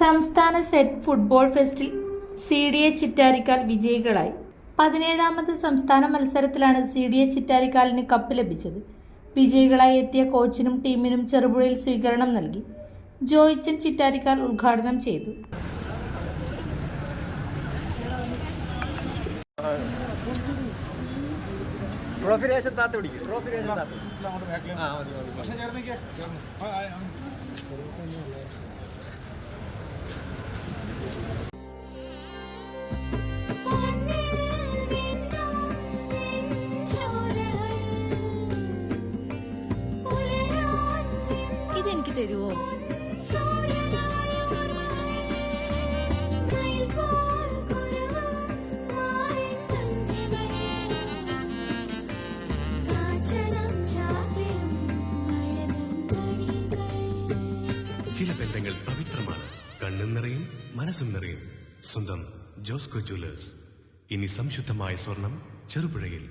സംസ്ഥാന set football ഫെസ്റ്റിൽ CDA Chittarikkal വിജയികളായി. 17ാമത് സംസ്ഥാന മത്സരത്തിലാണ് CDA ചിറ്റാരിക്കാലിന് കപ്പ് ലഭിച്ചത്. വിജയികളായി എത്തിയ കോച്ചിനും ടീമിനും ചെറുപുഴയിൽ സ്വീകരണം നൽകി. ജോയിച്ചൻ ചിറ്റാരിക്കാൽ ഉദ്ഘാടനം ചെയ്തു. ഇതെനിക്ക് തരുവോ? ചില ബന്ധങ്ങൾ പവിത്രമാണ്. കണ്ണും നിറയും മനസ്സും നിറയും. സ്വന്തം ജോസ്കോ ജ്വല്ലേഴ്സ്. ഇനി സംശുദ്ധമായ സ്വർണം ചെറുപുഴയിൽ.